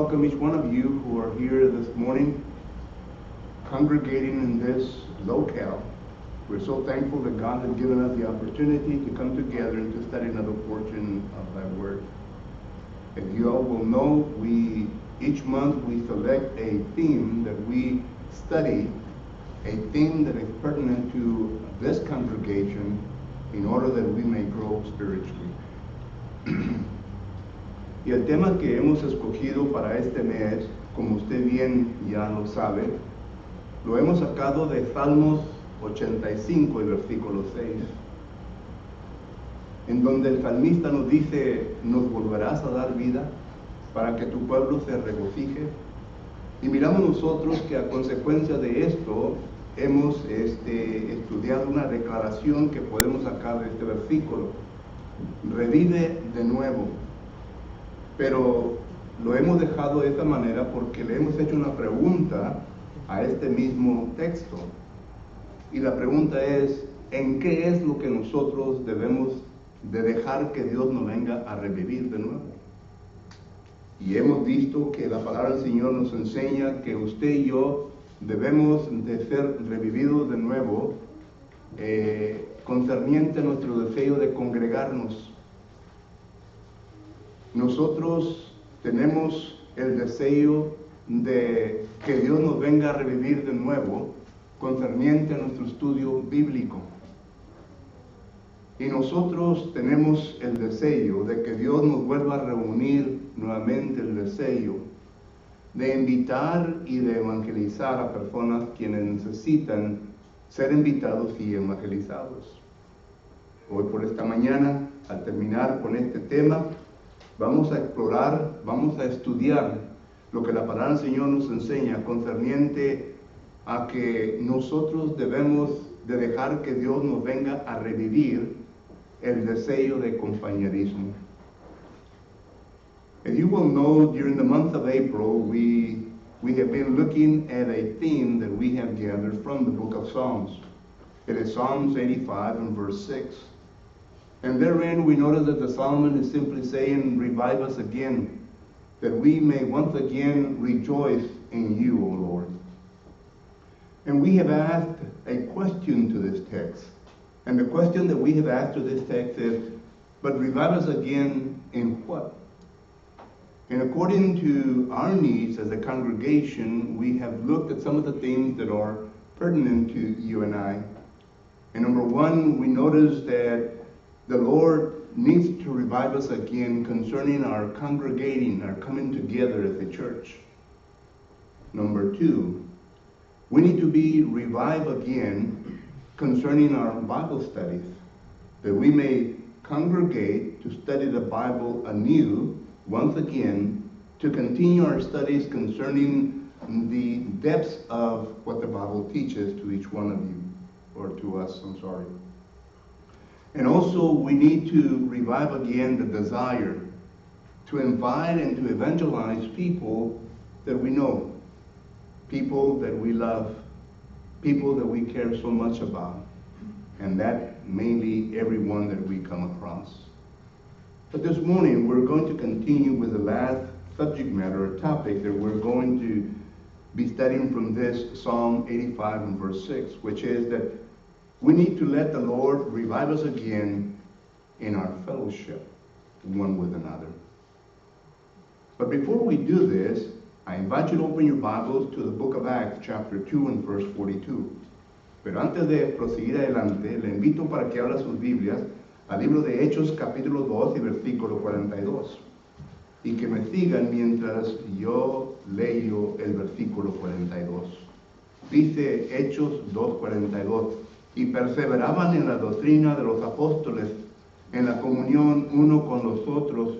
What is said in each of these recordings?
welcome each one of you who are here this morning, congregating in this locale. We're so thankful that God has given us the opportunity to come together and to study another portion of thy word. As you all will know, each month we select a theme that we study, a theme that is pertinent to this congregation in order that we may grow spiritually. Y el tema que hemos escogido para este mes, como usted bien ya lo sabe, lo hemos sacado de Salmos 85, el versículo 6, en donde el salmista nos dice: nos volverás a dar vida para que tu pueblo se regocije. Y miramos nosotros que a consecuencia de esto hemos estudiado una declaración que podemos sacar de este versículo: revive de nuevo. Pero lo hemos dejado de esta manera porque le hemos hecho una pregunta a este mismo texto. Y la pregunta es: ¿en qué es lo que nosotros debemos de dejar que Dios nos venga a revivir de nuevo? Y hemos visto que la palabra del Señor nos enseña que usted y yo debemos de ser revividos de nuevo concerniente a nuestro deseo de congregarnos. Nosotros tenemos el deseo de que Dios nos venga a revivir de nuevo concerniente a nuestro estudio bíblico. Y nosotros tenemos el deseo de que Dios nos vuelva a reunir nuevamente, el deseo de invitar y de evangelizar a personas quienes necesitan ser invitados y evangelizados. Hoy por esta mañana, al terminar con este tema, vamos a explorar, vamos a estudiar lo que la palabra del Señor nos enseña concerniente a que nosotros debemos de dejar que Dios nos venga a revivir el deseo de compañerismo. As you will know, during the month of April, we have been looking at a theme that we have gathered from the book of Psalms. It is Psalms 85 and verse 6. And therein we notice that the psalmist is simply saying, revive us again, that we may once again rejoice in you, O Lord. And we have asked a question to this text. And the question that we have asked to this text is, but revive us again in what? And according to our needs as a congregation, we have looked at some of the things that are pertinent to you and I. And number one, we noticed that the Lord needs to revive us again concerning our congregating, our coming together as a church. Number two, we need to be revived again concerning our Bible studies, that we may congregate to study the Bible anew, once again, to continue our studies concerning the depths of what the Bible teaches to each one of you, or to us, I'm sorry. And also, we need to revive again the desire to invite and to evangelize people that we know, people that we love, people that we care so much about, and that mainly everyone that we come across. But this morning, we're going to continue with the last subject matter, or topic that we're going to be studying from this Psalm 85 and verse 6, which is that we need to let the Lord revive us again in our fellowship one with another. But before we do this, I invite you to open your Bibles to the book of Acts, chapter 2 and verse 42. Pero antes de proseguir adelante, le invito para que abra sus Biblias al libro de Hechos, capítulo 2 y versículo 42. Y que me sigan mientras yo leo el versículo 42. Dice Hechos 2:42. Y perseveraban en la doctrina de los apóstoles, en la comunión uno con los otros,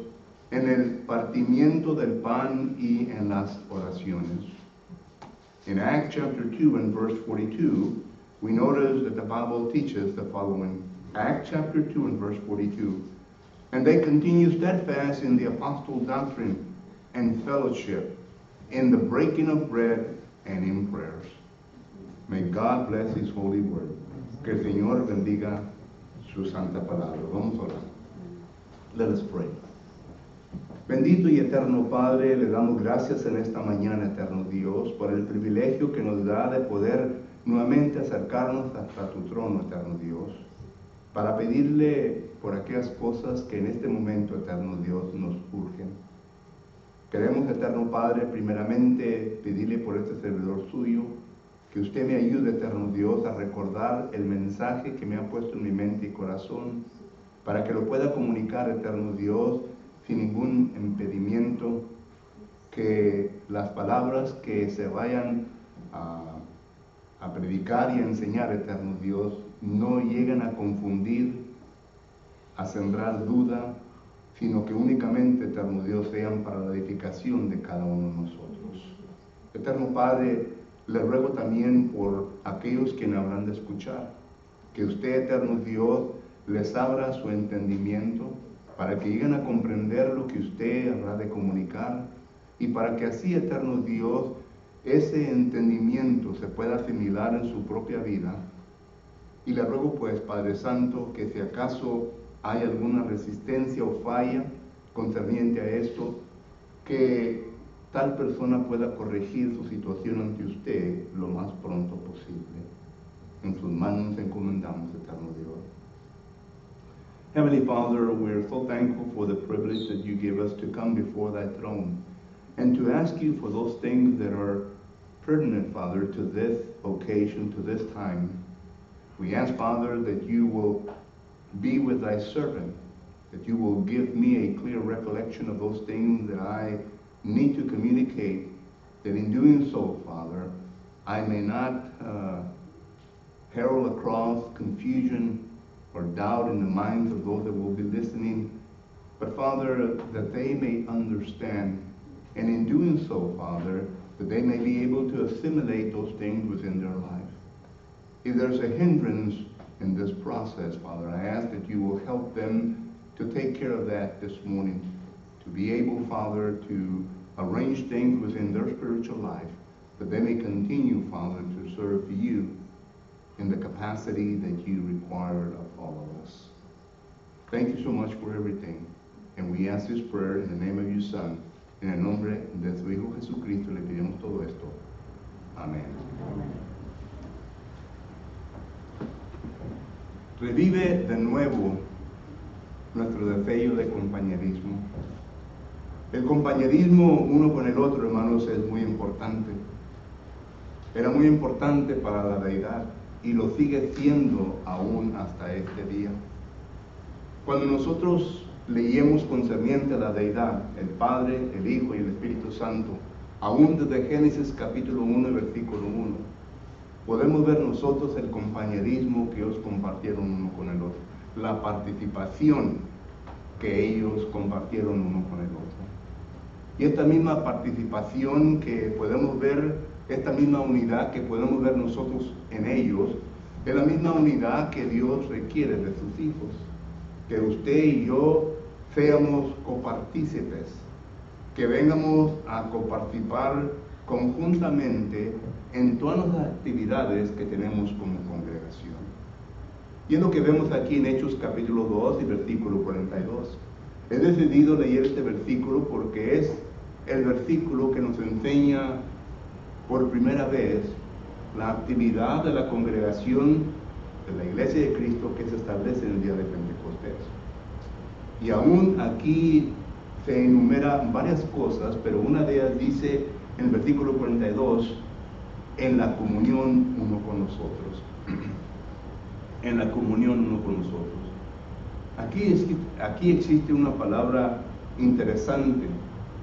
en el partimiento del pan y en las oraciones. In Acts chapter 2 and verse 42, we notice that the Bible teaches the following. Acts chapter 2 and verse 42. And they continue steadfast in the apostles' doctrine and fellowship, in the breaking of bread and in prayers. May God bless His holy word. Que el Señor bendiga su santa palabra. Vamos a orar. Let us pray. Bendito y eterno Padre, le damos gracias en esta mañana, eterno Dios, por el privilegio que nos da de poder nuevamente acercarnos hasta tu trono, eterno Dios, para pedirle por aquellas cosas que en este momento, eterno Dios, nos urgen. Queremos, eterno Padre, primeramente pedirle por este servidor suyo, que usted me ayude, eterno Dios, a recordar el mensaje que me ha puesto en mi mente y corazón, para que lo pueda comunicar, eterno Dios, sin ningún impedimento, que las palabras que se vayan a predicar y a enseñar, eterno Dios, no lleguen a confundir, a sembrar duda, sino que únicamente, eterno Dios, sean para la edificación de cada uno de nosotros. Eterno Padre, le ruego también por aquellos que me habrán de escuchar, que usted, eterno Dios, les abra su entendimiento, para que lleguen a comprender lo que usted habrá de comunicar, y para que así, eterno Dios, ese entendimiento se pueda asimilar en su propia vida. Y le ruego pues, Padre Santo, que si acaso hay alguna resistencia o falla concerniente a esto, que tal persona pueda corregir su situación ante usted lo más pronto posible. En sus manos encomendamos, eterno Dios. Heavenly Father, we're so thankful for the privilege that you give us to come before thy throne and to ask you for those things that are pertinent, Father, to this occasion, to this time. We ask, Father, that you will be with thy servant, that you will give me a clear recollection of those things that I need to communicate, that in doing so, Father, I may not herald across confusion or doubt in the minds of those that will be listening, but Father, that they may understand, and in doing so, Father, that they may be able to assimilate those things within their life. If there's a hindrance in this process, Father, I ask that you will help them to take care of that this morning, to be able, Father, to arrange things within their spiritual life, that they may continue, Father, to serve you in the capacity that you require of all of us. Thank you so much for everything. And we ask this prayer in the name of your Son, en el nombre de su Hijo Jesucristo, le pedimos todo esto. Amén. Revive de nuevo nuestro deseo de compañerismo. El compañerismo uno con el otro, hermanos, es muy importante. Era muy importante para la deidad y lo sigue siendo aún hasta este día. Cuando nosotros leíamos concerniente a la deidad, el Padre, el Hijo y el Espíritu Santo, aún desde Génesis capítulo 1, versículo 1, podemos ver nosotros el compañerismo que ellos compartieron uno con el otro, la participación que ellos compartieron uno con el otro. Y esta misma participación que podemos ver, esta misma unidad que podemos ver nosotros en ellos, es la misma unidad que Dios requiere de sus hijos. Que usted y yo seamos copartícipes, que vengamos a coparticipar conjuntamente en todas las actividades que tenemos como congregación. Y es lo que vemos aquí en Hechos capítulo 2 y versículo 42. He decidido leer este versículo porque es el versículo que nos enseña por primera vez la actividad de la congregación de la Iglesia de Cristo que se establece en el día de Pentecostés. Y aún aquí se enumeran varias cosas, pero una de ellas dice en el versículo 42, en la comunión uno con nosotros. En la comunión uno con nosotros. Aquí existe una palabra interesante,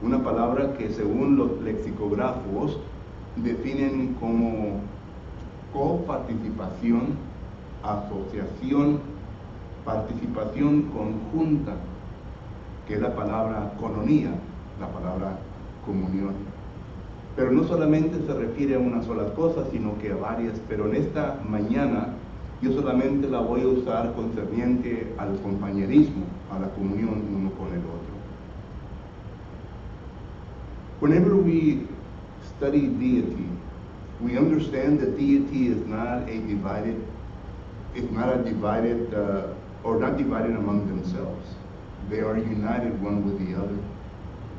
una palabra que según los lexicógrafos definen como coparticipación, asociación, participación conjunta, que es la palabra coinonía, la palabra comunión. Pero no solamente se refiere a una sola cosa, sino que a varias. Pero en esta mañana yo solamente la voy a usar concerniente al compañerismo, a la comunión uno con el otro. Whenever we study deity, we understand that deity is not divided among themselves. They are united one with the other.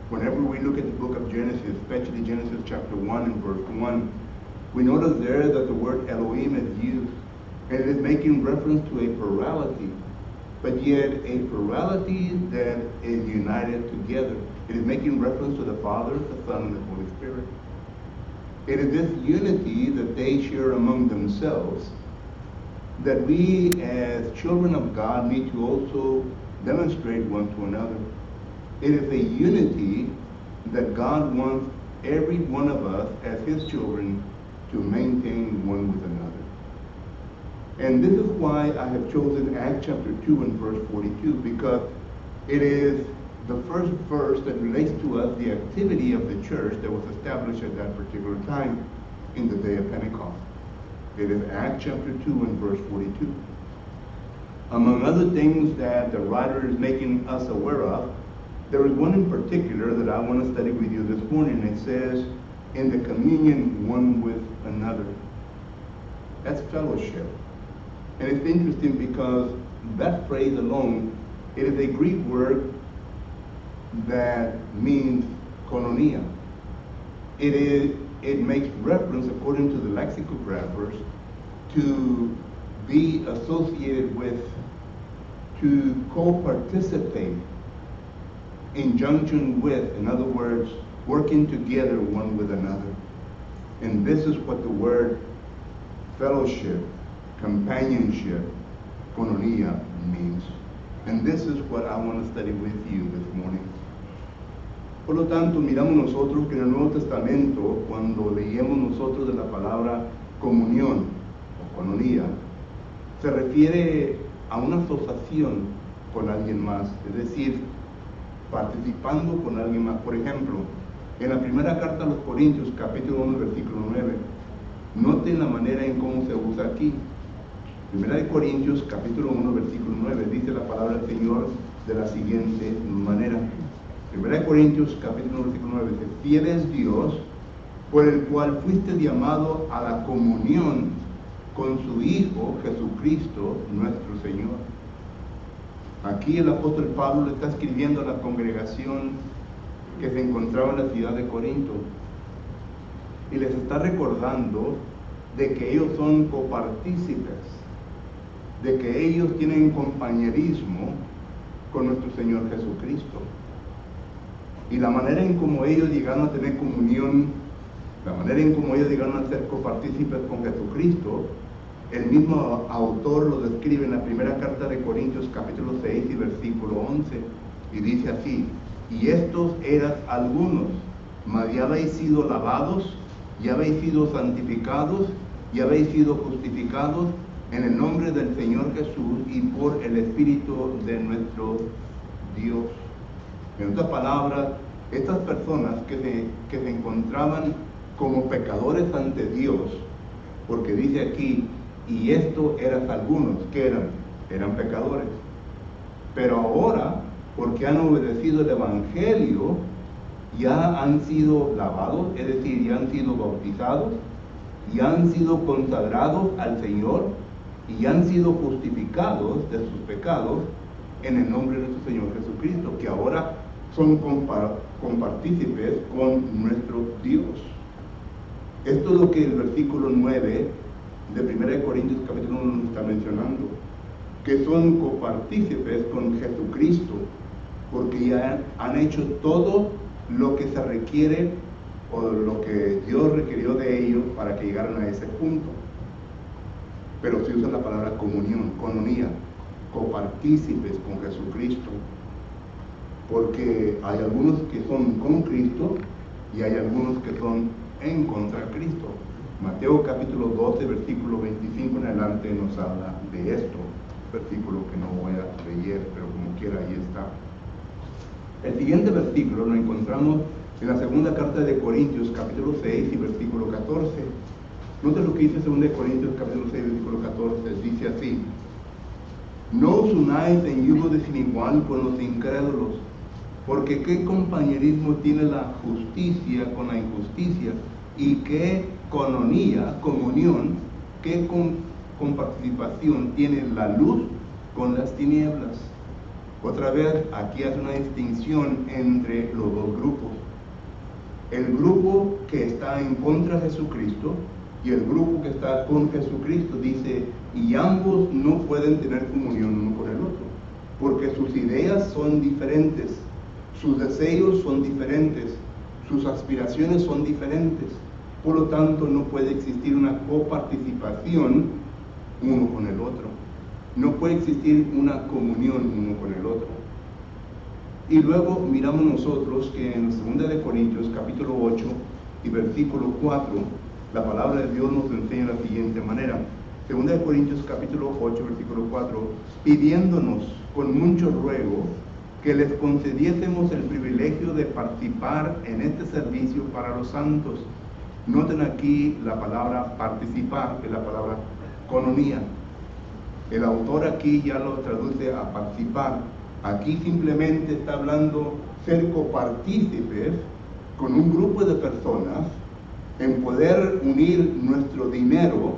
Whenever we look at the book of Genesis, especially Genesis chapter 1 and verse 1, we notice there that the word Elohim is used, and it is making reference to a plurality, but yet a plurality that is united together. It is making reference to the Father, the Son, and the Holy Spirit. It is this unity that they share among themselves that we as children of God need to also demonstrate one to another. It is a unity that God wants every one of us as His children to maintain one with another. And this is why I have chosen Acts chapter 2 and verse 42, because it is the first verse that relates to us the activity of the church that was established at that particular time in the day of Pentecost. It is Acts chapter 2 and verse 42. Among other things that the writer is making us aware of, there is one in particular that I want to study with you this morning. It says, in the communion one with another. That's fellowship. And it's interesting because that phrase alone, it is a Greek word that means koinonia. It makes reference, according to the lexicographers, to be associated with, to co-participate, in junction with, in other words, working together one with another. And this is what the word fellowship, companionship, koinonia means. And this is what I want to study with you this morning. Por lo tanto, miramos nosotros que en el Nuevo Testamento, cuando leemos nosotros de la palabra comunión o koinonia, se refiere a una asociación con alguien más, es decir, participando con alguien más. Por ejemplo, en la primera carta a los Corintios, capítulo 1, versículo 9, noten la manera en cómo se usa aquí. Primera de Corintios, capítulo 1, versículo 9, dice la palabra del Señor de la siguiente manera. Primera de Corintios, capítulo 1, versículo 9, dice, fiel es Dios, por el cual fuiste llamado a la comunión con su Hijo Jesucristo, nuestro Señor. Aquí el apóstol Pablo le está escribiendo a la congregación que se encontraba en la ciudad de Corinto y les está recordando de que ellos son copartícipes, de que ellos tienen compañerismo con nuestro Señor Jesucristo. Y la manera en cómo ellos llegaron a tener comunión, la manera en cómo ellos llegaron a ser copartícipes con Jesucristo, el mismo autor lo describe en la primera carta de Corintios capítulo 6 y versículo 11, y dice así, y estos eran algunos, mas ya habéis sido lavados, ya habéis sido santificados, ya habéis sido justificados en el nombre del Señor Jesús y por el Espíritu de nuestro Dios. En otras palabras, estas personas que se encontraban como pecadores ante Dios, porque dice aquí, y esto eran algunos, que eran pecadores. Pero ahora, porque han obedecido el Evangelio, ya han sido lavados, es decir, ya han sido bautizados, ya han sido consagrados al Señor, y ya han sido justificados de sus pecados en el nombre de nuestro Señor Jesucristo, que ahora son compartícipes con nuestro Dios. Esto es lo que el versículo 9 de 1 Corintios capítulo 1 nos está mencionando, que son copartícipes con Jesucristo, porque ya han hecho todo lo que se requiere o lo que Dios requirió de ellos para que llegaran a ese punto. Pero se usa la palabra comunión, koinonia, copartícipes con Jesucristo, porque hay algunos que son con Cristo y hay algunos que son en contra de Cristo. Mateo capítulo 12, versículo 25 en adelante nos habla de esto, versículo que no voy a leer, pero como quiera ahí está. El siguiente versículo lo encontramos en la segunda carta de Corintios capítulo 6 y versículo 14. Note lo que dice 2 Corintios capítulo 6 versículo 14, dice así: no os unáis en yugo desigual con los incrédulos, porque qué compañerismo tiene la justicia con la injusticia, y qué koinonia, comunión, qué comparticipación tiene la luz con las tinieblas. Otra vez, aquí hace una distinción entre los dos grupos. El grupo que está en contra de Jesucristo y el grupo que está con Jesucristo, dice, y ambos no pueden tener comunión uno con el otro, porque sus ideas son diferentes, sus deseos son diferentes, sus aspiraciones son diferentes. Por lo tanto, no puede existir una coparticipación uno con el otro. No puede existir una comunión uno con el otro. Y luego miramos nosotros que en 2 de Corintios capítulo 8 y versículo 4, la palabra de Dios nos enseña de la siguiente manera. 2 de Corintios capítulo 8, versículo 4, pidiéndonos con mucho ruego que les concediésemos el privilegio de participar en este servicio para los santos. Noten aquí la palabra participar, que es la palabra coinonía. El autor aquí ya lo traduce a participar. Aquí simplemente está hablando ser copartícipes con un grupo de personas en poder unir nuestro dinero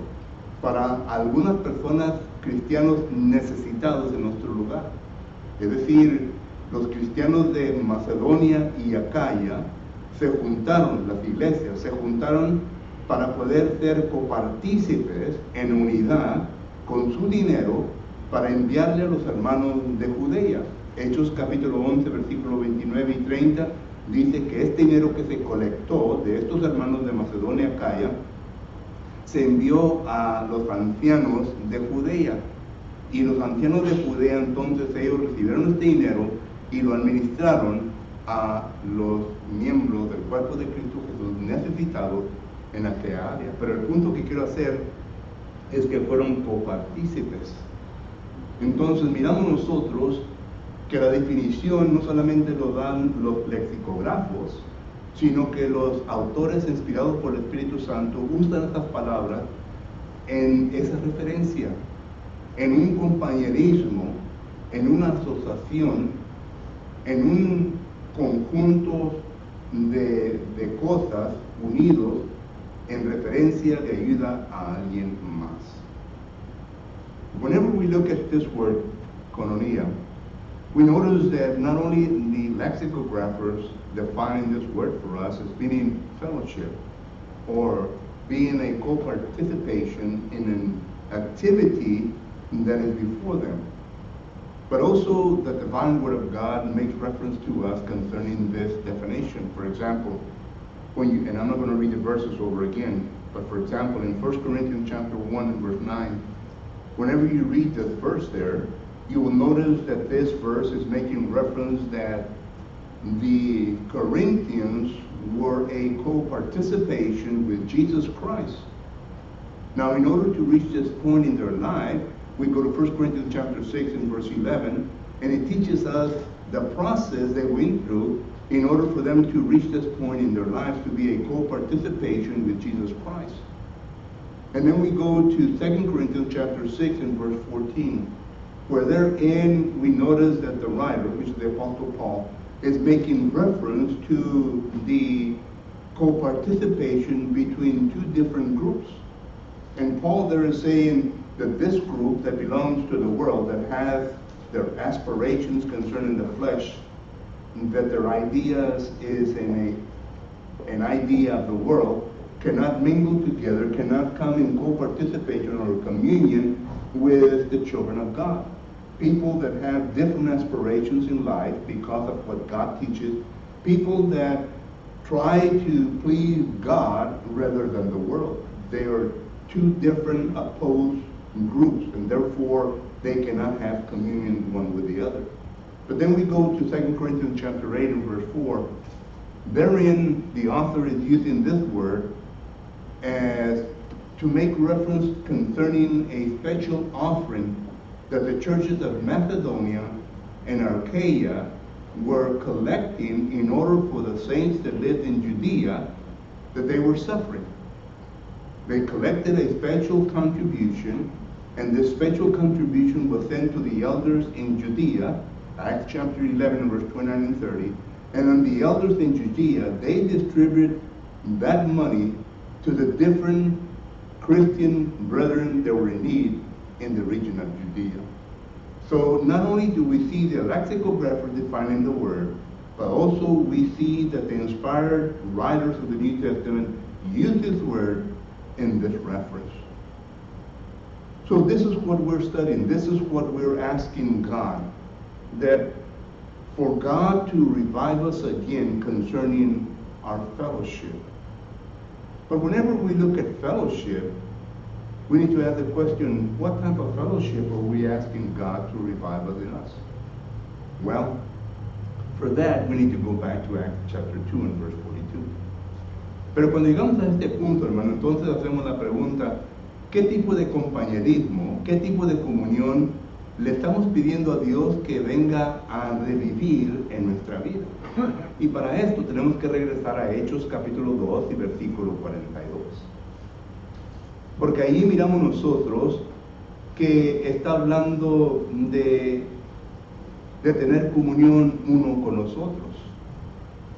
para algunas personas cristianos necesitados en nuestro lugar. Es decir, los cristianos de Macedonia y Acaya se juntaron, las iglesias se juntaron para poder ser copartícipes en unidad con su dinero para enviarle a los hermanos de Judea. Hechos capítulo 11, versículos 29 y 30, dice que este dinero que se colectó de estos hermanos de Macedonia y Acaya se envió a los ancianos de Judea. Y los ancianos de Judea, entonces ellos recibieron este dinero y lo administraron a los miembros del cuerpo de Cristo Jesús necesitados en aquella área. Pero el punto que quiero hacer es que fueron copartícipes. Entonces miramos nosotros que la definición no solamente lo dan los lexicógrafos, sino que los autores inspirados por el Espíritu Santo usan estas palabras en esa referencia, en un compañerismo, en una asociación, en un conjunto de cosas unidos en referencia de ayuda a alguien más. Whenever we look at this word, koinonia, we notice that not only the lexicographers define this word for us as meaning fellowship or being a co-participation in an activity that is before them, but also the divine word of God makes reference to us concerning this definition. For example, and I'm not going to read the verses over again, but for example, in 1 Corinthians chapter 1 and verse 9, whenever you read this verse there, you will notice that this verse is making reference that the Corinthians were a co-participation with Jesus Christ. Now, in order to reach this point in their life, we go to 1 Corinthians chapter 6 and verse 11, and it teaches us the process they went through in order for them to reach this point in their lives to be a co-participation with Jesus Christ. And then we go to 2 Corinthians chapter 6 and verse 14, where therein we notice that the writer, which is the Apostle Paul, is making reference to the co-participation between two different groups. And Paul there is saying that this group that belongs to the world, that has their aspirations concerning the flesh, that their ideas is an idea of the world, cannot mingle together, cannot come in co-participation or communion with the children of God. People that have different aspirations in life because of what God teaches, people that try to please God rather than the world. They are two different opposed groups, and therefore they cannot have communion one with the other. But then we go to 2 Corinthians chapter 8 and verse 4. Therein the author is using this word as to make reference concerning a special offering that the churches of Macedonia and Achaia were collecting in order for the saints that lived in Judea that they were suffering. They collected a special contribution, and this special contribution was sent to the elders in Judea, Acts chapter 11 verse 29 and 30, and then the elders in Judea, they distributed that money to the different Christian brethren that were in need in the region of Judea. So not only do we see the lexical reference defining the word, but also we see that the inspired writers of the New Testament use this word in this reference. So this is what we're studying. This is what we're asking God, that for God to revive us again concerning our fellowship. But whenever we look at fellowship, we need to ask the question, what type of fellowship are we asking God to revive us in us? Well, for that, we need to go back to Acts chapter 2 and verse 42. Pero cuando llegamos a este punto, hermano, entonces hacemos la pregunta, ¿qué tipo de compañerismo, qué tipo de comunión le estamos pidiendo a Dios que venga a revivir en nuestra vida? Y para esto tenemos que regresar a Hechos capítulo 2 y versículo 42. Porque ahí miramos nosotros que está hablando de tener comunión uno con nosotros.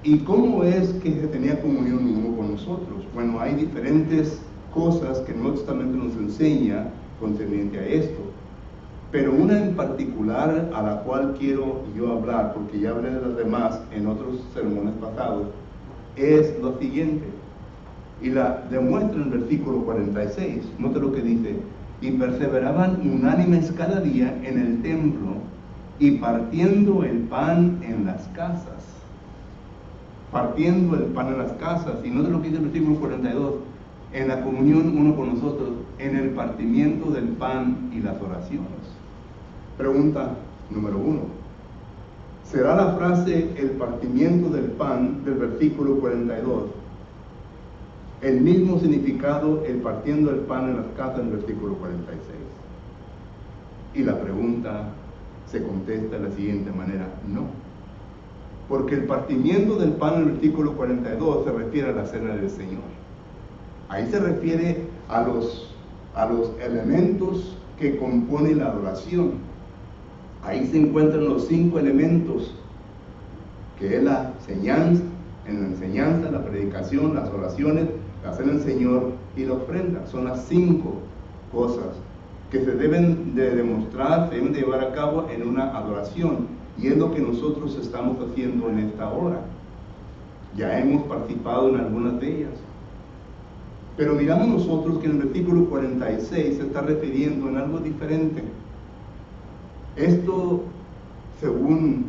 ¿Y cómo es que se tenía comunión uno con nosotros? Bueno, hay diferentes cosas que el Nuevo Testamento nos enseña concerniente a esto. Pero una en particular a la cual quiero yo hablar, porque ya hablé de las demás en otros sermones pasados, es lo siguiente. Y la demuestra en el versículo 46. Note lo que dice. Y perseveraban unánimes cada día en el templo y partiendo el pan en las casas. Partiendo el pan en las casas. Y note lo que dice el versículo 42. En la comunión uno con nosotros, en el partimiento del pan y las oraciones. Pregunta número 1. ¿Será la frase el partimiento del pan del versículo 42 el mismo significado el partiendo el pan en las casas en el versículo 46? Y la pregunta se contesta de la siguiente manera: no. Porque el partimiento del pan en el versículo 42 se refiere a la cena del Señor. Ahí se refiere a los elementos que componen la adoración. Ahí se encuentran los 5 elementos, que es la enseñanza, la predicación, las oraciones, la cena del Señor y la ofrenda. Son las 5 cosas que se deben de demostrar, se deben de llevar a cabo en una adoración. Y es lo que nosotros estamos haciendo en esta hora. Ya hemos participado en algunas de ellas. Pero miramos nosotros que en el versículo 46 se está refiriendo en algo diferente. Esto, según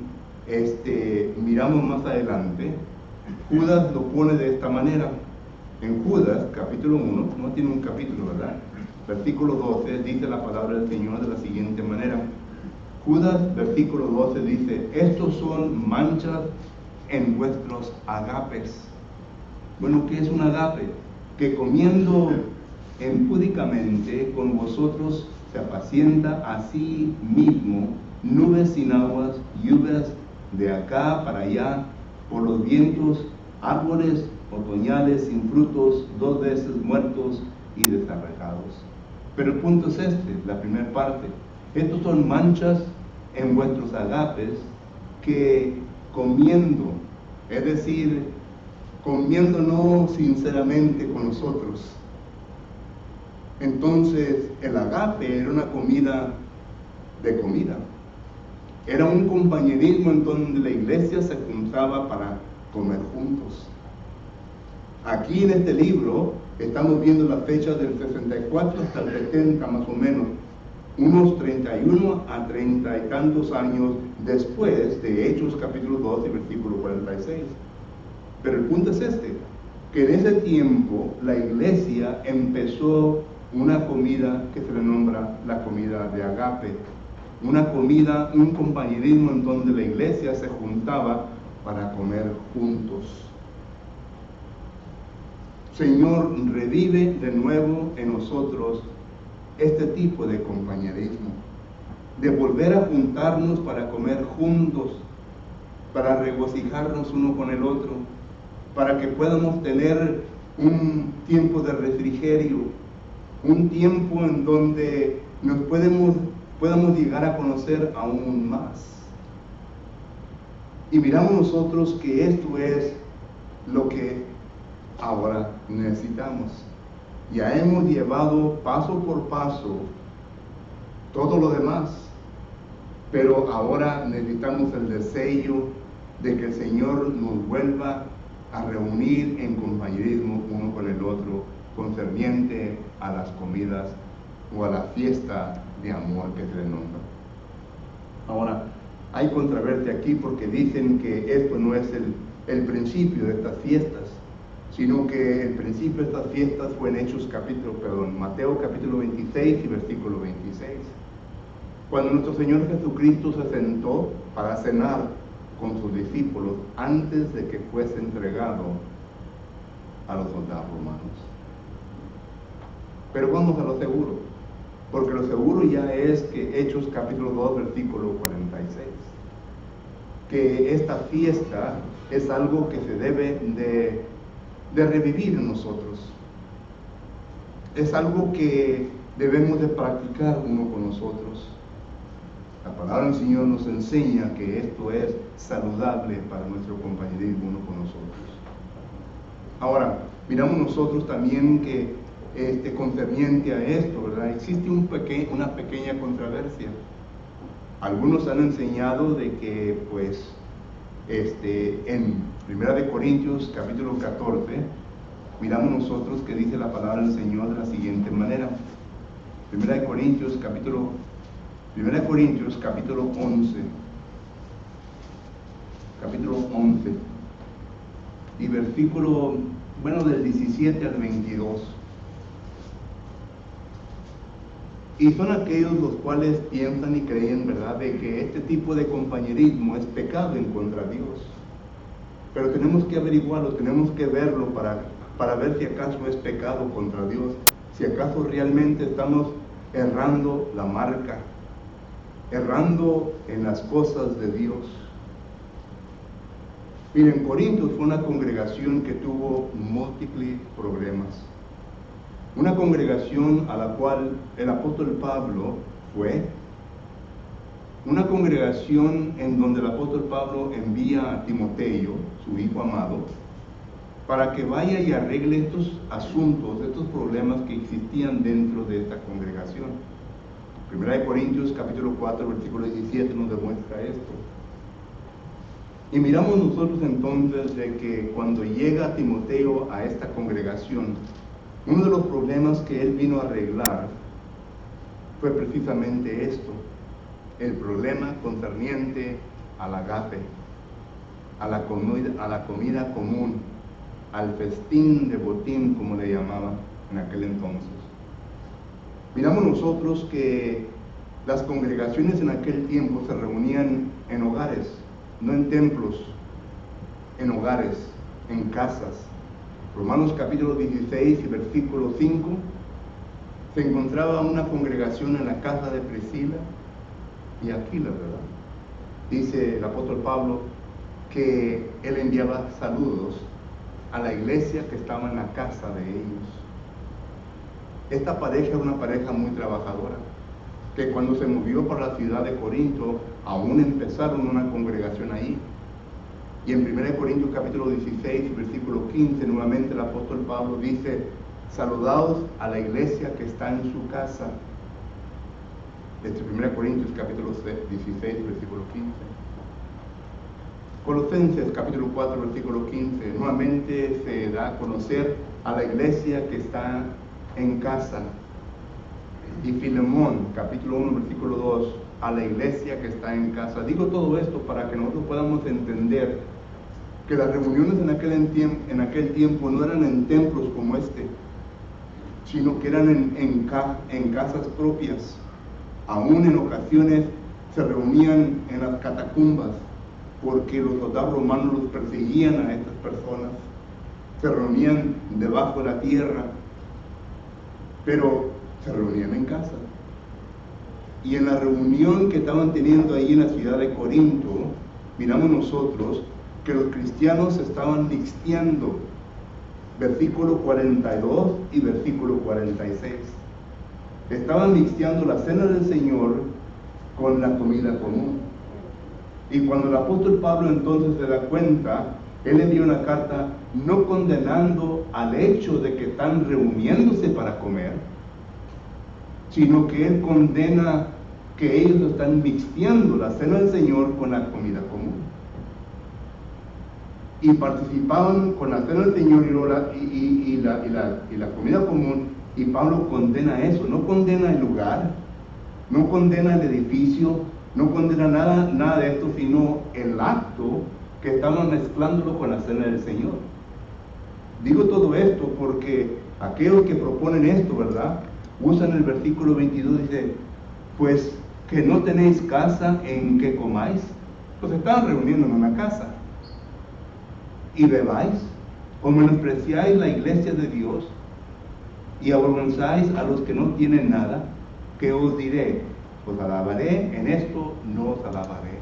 miramos más adelante, Judas lo pone de esta manera. En Judas, capítulo 1, no tiene un capítulo, ¿verdad? Versículo 12, dice la palabra del Señor de la siguiente manera. Judas, versículo 12, dice: estos son manchas en vuestros agapes. Bueno, ¿qué es un agape? Que comiendo empúdicamente con vosotros se apacienta a sí mismo nubes sin aguas, lluvias de acá para allá, por los vientos, árboles otoñales sin frutos, 2 veces muertos y desarraigados. Pero el punto es la primera parte. Estos son manchas en vuestros agapes que comiendo, es decir, comiéndonos sinceramente con nosotros. Entonces, el agape era una comida de comida. Era un compañerismo en donde la iglesia se juntaba para comer juntos. Aquí en este libro estamos viendo las fechas del 64 hasta el 70 más o menos, unos 31 a 30 y tantos años después de Hechos capítulo 2 y versículo 46. Pero el punto es que en ese tiempo la iglesia empezó una comida que se le nombra la comida de agape, una comida, un compañerismo en donde la iglesia se juntaba para comer juntos. Señor, revive de nuevo en nosotros este tipo de compañerismo, de volver a juntarnos para comer juntos, para regocijarnos uno con el otro, para que podamos tener un tiempo de refrigerio, un tiempo en donde nos podamos llegar a conocer aún más. Y miramos nosotros que esto es lo que ahora necesitamos. Ya hemos llevado paso por paso todo lo demás. pero ahora necesitamos el deseo de que el Señor nos vuelva a reunir en compañerismo uno con el otro, concerniente a las comidas o a la fiesta de amor que se le nombra. Ahora, hay controversia aquí porque dicen que esto no es el principio de estas fiestas, sino que el principio de estas fiestas fue en Mateo capítulo 26 y versículo 26. Cuando nuestro Señor Jesucristo se sentó para cenar con sus discípulos antes de que fuese entregado a los soldados romanos. Pero vamos a lo seguro, porque lo seguro ya es que Hechos capítulo 2 versículo 46, que esta fiesta es algo que se debe de revivir en nosotros. Es algo que debemos de practicar uno con nosotros. La palabra del Señor nos enseña que esto es saludable para nuestro compañerismo uno con nosotros. Ahora, miramos nosotros también que concerniente a esto, ¿verdad? Existe una pequeña controversia. Algunos han enseñado de que, pues, en 1 Corintios capítulo 14, miramos nosotros que dice la palabra del Señor de la siguiente manera. 1 Corintios capítulo 11, y versículo, del 17 al 22. Y son aquellos los cuales piensan y creen, ¿verdad?, de que este tipo de compañerismo es pecado en contra de Dios. Pero tenemos que averiguarlo, tenemos que verlo para ver si acaso es pecado contra Dios, si acaso realmente estamos errando la marca, errando en las cosas de Dios. Miren, Corintios fue una congregación que tuvo múltiples problemas. Una congregación a la cual el apóstol Pablo fue. Una congregación en donde el apóstol Pablo envía a Timoteo, su hijo amado, para que vaya y arregle estos asuntos, estos problemas que existían dentro de esta congregación. 1 Corintios capítulo 4, versículo 17 nos demuestra esto. Y miramos nosotros entonces de que cuando llega Timoteo a esta congregación, uno de los problemas que él vino a arreglar fue precisamente esto, el problema concerniente al agape, a la comida común, al festín de botín, como le llamaban en aquel entonces. Miramos nosotros que las congregaciones en aquel tiempo se reunían en hogares, no en templos, en hogares, en casas. Romanos capítulo 16 y versículo 5, se encontraba una congregación en la casa de Priscila y Aquila, ¿verdad? Dice el apóstol Pablo que él enviaba saludos a la iglesia que estaba en la casa de ellos. Esta pareja era una pareja muy trabajadora, que cuando se movió por la ciudad de Corinto, aún empezaron una congregación ahí. Y en 1 Corintios capítulo 16, versículo 15, nuevamente el apóstol Pablo dice: saludaos a la iglesia que está en su casa. Desde 1 Corintios capítulo 16, versículo 15. Colosenses capítulo 4, versículo 15, nuevamente se da a conocer a la iglesia que está en casa. Y Filemón capítulo 1, versículo 2, a la iglesia que está en casa. Digo todo esto para que nosotros podamos entender que las reuniones en aquel tiempo no eran en templos como este, sino que eran en casas propias. Aún en ocasiones se reunían en las catacumbas, porque los soldados romanos los perseguían a estas personas. Se reunían debajo de la tierra, pero se reunían en casa. Y en la reunión que estaban teniendo ahí en la ciudad de Corinto, miramos nosotros que los cristianos estaban mixteando, versículo 42 y versículo 46. Estaban mixteando la cena del Señor con la comida común. Y cuando el apóstol Pablo entonces se da cuenta, él envía una carta no condenando al hecho de que están reuniéndose para comer, sino que él condena que ellos están mixteando la cena del Señor con la comida común. Y participaban con la cena del Señor y la comida común, y Pablo condena eso. No condena el lugar, no condena el edificio, no condena nada de esto, sino el acto que estaban mezclándolo con la cena del Señor. Digo todo esto porque aquellos que proponen esto, ¿verdad?, usan el versículo 22, dice, pues que no tenéis casa en que comáis. Pues estaban reuniendo en una casa. Y bebáis, o menospreciáis la iglesia de Dios, y avergonzáis a los que no tienen nada, que os diré, os alabaré, en esto no os alabaré.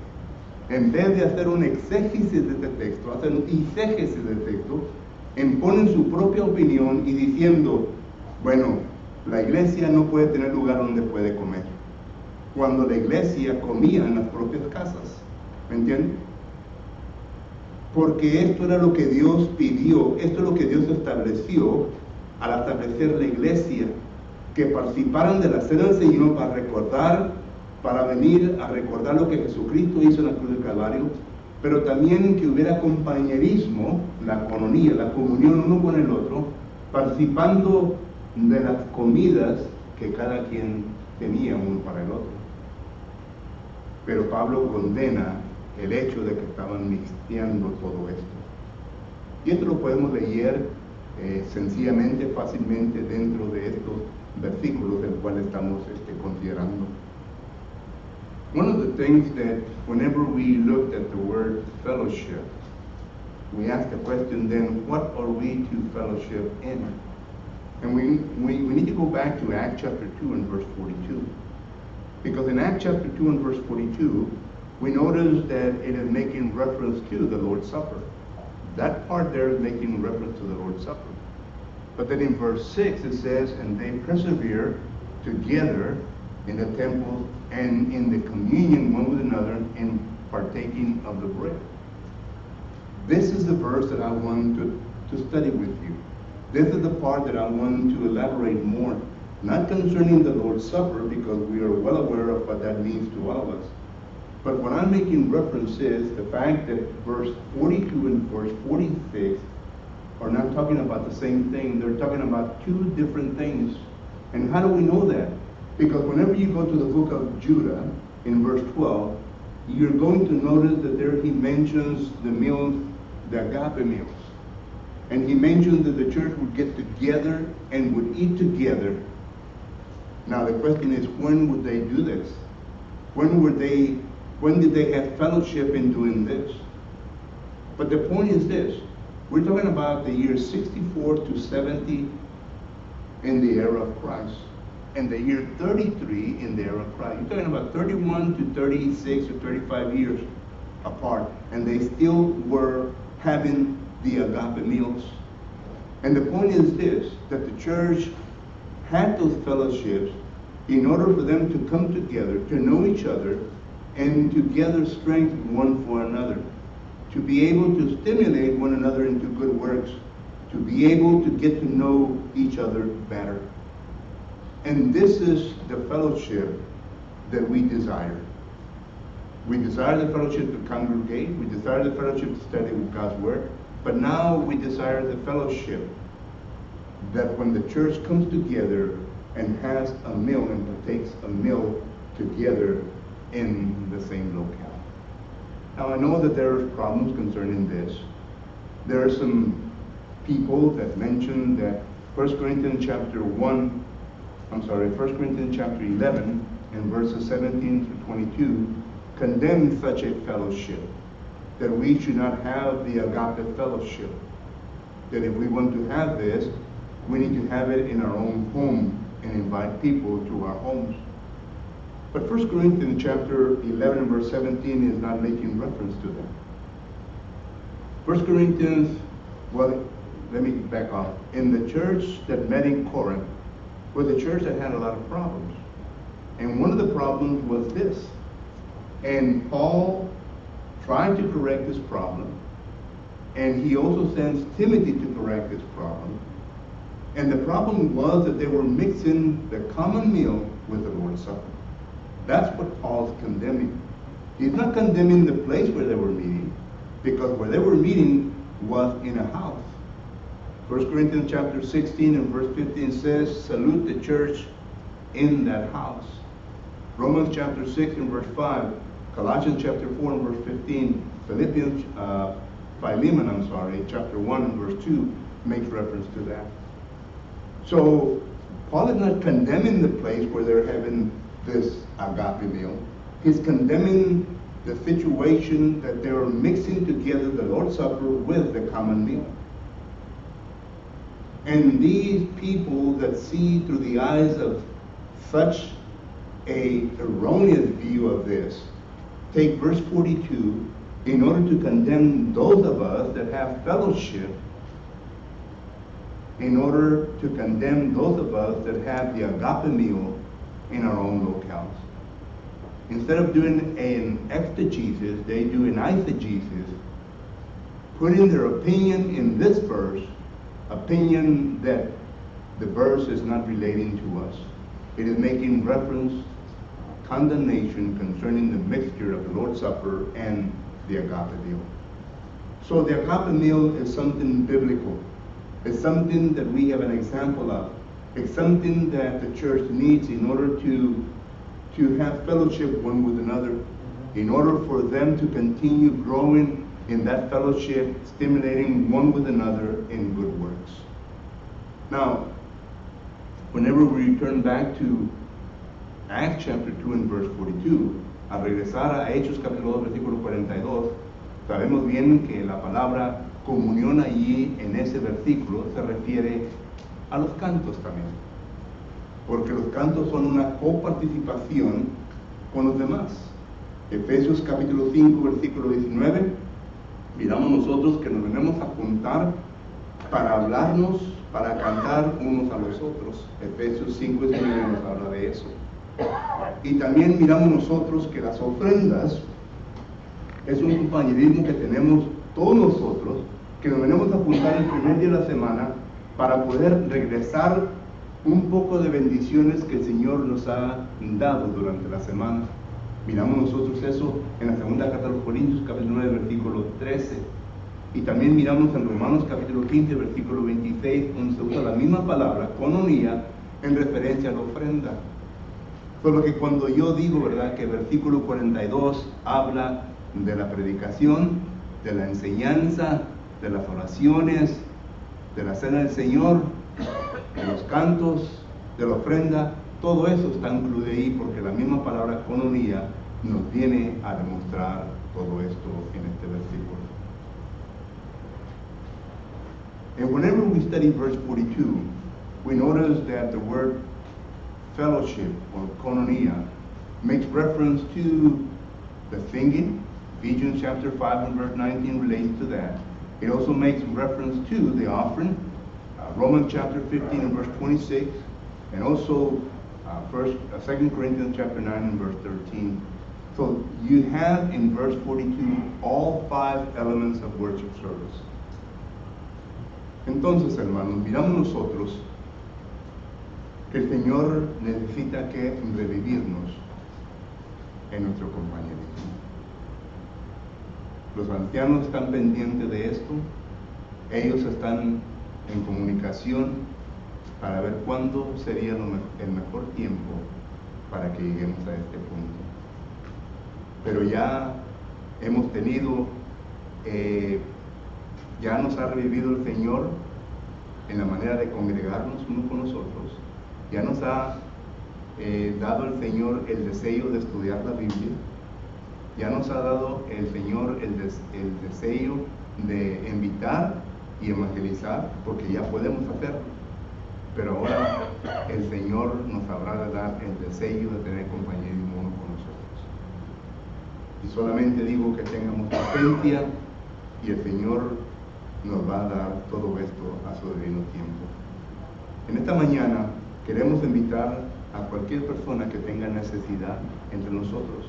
En vez de hacer un exégesis de este texto, hacer un eisegesis del texto, imponen su propia opinión y diciendo, bueno, la iglesia no puede tener lugar donde puede comer, cuando la iglesia comía en las propias casas. ¿Me entienden? Porque esto era lo que Dios pidió, esto es lo que Dios estableció al establecer la iglesia, que participaran de la cena del Señor para recordar, para venir a recordar lo que Jesucristo hizo en la cruz del Calvario, pero también que hubiera compañerismo, la coinonía, la comunión uno con el otro, participando de las comidas que cada quien tenía uno para el otro. Pero Pablo condena el hecho de que estaban mixteando todo esto. Y esto lo podemos leer sencillamente, fácilmente dentro de estos versículos del cual estamos considerando. One of the things that whenever we looked at the word fellowship, we asked the question then, what are we to fellowship in? And we need to go back to Acts chapter 2 and verse 42. Because in Acts chapter 2 and verse 42, we notice that it is making reference to the Lord's Supper. That part there is making reference to the Lord's Supper. But then in verse 6 it says, and they persevere together in the temple and in the communion one with another and partaking of the bread. This is the verse that I want to study with you. This is the part that I want to elaborate more, not concerning the Lord's Supper, because we are well aware of what that means to all of us. But what I'm making reference is the fact that verse 42 and verse 46 are not talking about the same thing. They're talking about two different things. And how do we know that? Because whenever you go to the book of Judah, in verse 12, you're going to notice that there he mentions the meals, the agape meals. And he mentions that the church would get together and would eat together. Now the question is, when would they do this? When did they have fellowship in doing this? But the point is this. We're talking about the year 64 to 70 in the era of Christ, and the year 33 in the era of Christ. You're talking about 31 to 36 or 35 years apart, and they still were having the agape meals. And the point is this, that the church had those fellowships in order for them to come together, to know each other, and to gather strength one for another, to be able to stimulate one another into good works, to be able to get to know each other better. And this is the fellowship that we desire. We desire the fellowship to congregate, we desire the fellowship to study with God's Word, but now we desire the fellowship that when the church comes together and has a meal and partakes a meal together in the same locale. Now I know that there are problems concerning this. There are some people that mention that 1 Corinthians chapter 11 and verses 17 through 22 condemn such a fellowship, that we should not have the agape fellowship, that if we want to have this, we need to have it in our own home and invite people to our homes. But 1 Corinthians chapter 11 and verse 17 is not making reference to that. 1 Corinthians, well, let me back off. In the church that met in Corinth was a church that had a lot of problems. And one of the problems was this. And Paul tried to correct this problem. And he also sends Timothy to correct this problem. And the problem was that they were mixing the common meal with the Lord's Supper. That's what Paul's condemning. He's not condemning the place where they were meeting, because where they were meeting was in a house. 1 Corinthians chapter 16 and verse 15 says, salute the church in that house. Romans chapter 6 and verse 5, Colossians chapter 4 and verse 15, Philemon, chapter 1 and verse 2 makes reference to that. So Paul is not condemning the place where they're having this agape meal. He's condemning the situation that they were mixing together the Lord's Supper with the common meal. And these people that see through the eyes of such a erroneous view of this, take verse 42 in order to condemn those of us that have fellowship, in order to condemn those of us that have the agape meal in our own locales. Instead of doing an exegesis, they do an eisegesis, putting their opinion in this verse, opinion that the verse is not relating to us. It is making reference, condemnation concerning the mixture of the Lord's Supper and the agape meal. So the agape meal is something biblical. It's something that we have an example of. It's something that the church needs in order to have fellowship one with another, in order for them to continue growing in that fellowship, stimulating one with another in good works. Now, whenever we return back to Acts chapter 2 and verse 42, al regresar a Hechos capítulo 2 versículo 42, sabemos bien que la palabra comunión allí en ese versículo se refiere a los cantos también, porque los cantos son una coparticipación con los demás. Efesios capítulo 5 versículo 19, miramos nosotros que nos venimos a juntar para hablarnos, para cantar unos a los otros. Efesios 5 19 nos habla de eso. Y también miramos nosotros que las ofrendas es un compañerismo que tenemos todos nosotros, que nos venimos a juntar el primer día de la semana para poder regresar un poco de bendiciones que el Señor nos ha dado durante la semana. Miramos nosotros eso en la segunda carta a los Corintios, capítulo 9, versículo 13. Y también miramos en Romanos, capítulo 15, versículo 26, donde se usa la misma palabra, coinonía, en referencia a la ofrenda. Solo que cuando yo digo, ¿verdad?, que el versículo 42 habla de la predicación, de la enseñanza, de las oraciones, de la cena del Señor, de los cantos, de la ofrenda, todo eso está incluido ahí porque la misma palabra coinonía nos viene a demostrar todo esto en este versículo. And whenever we study verse 42, we notice that the word fellowship or koinonia makes reference to the singing. Ephesians chapter 5 and verse 19 relates to that. It also makes reference to the offering. Romans chapter 15 and verse 26, and also 2 Corinthians chapter 9 and verse 13. So you have in verse 42 all 5 elements of worship service. Entonces, hermanos, miramos nosotros que el Señor necesita que revivirnos en nuestro compañerismo. Los ancianos están pendientes de esto. Ellos están en comunicación para ver cuándo sería el mejor tiempo para que lleguemos a este punto. Pero ya hemos tenido, ya nos ha revivido el Señor en la manera de congregarnos unos con nosotros. Ya nos ha dado el Señor el deseo de estudiar la Biblia. Ya nos ha dado el Señor el deseo de invitar y evangelizar, porque ya podemos hacerlo. Pero ahora el Señor nos habrá de dar el deseo de tener compañerismo uno con nosotros. Y solamente digo que tengamos paciencia y el Señor nos va a dar todo esto a su debido tiempo. En esta mañana queremos invitar a cualquier persona que tenga necesidad entre nosotros.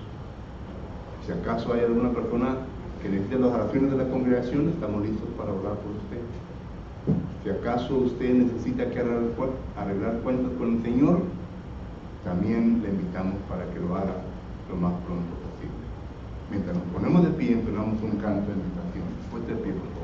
Si acaso hay alguna persona que necesite las oraciones de la congregación, estamos listos para orar por usted. Si acaso usted necesita que arreglar cuentas con el Señor, también le invitamos para que lo haga lo más pronto posible. Mientras nos ponemos de pie, entonamos un canto de invitación. Fuerte de pie, por favor.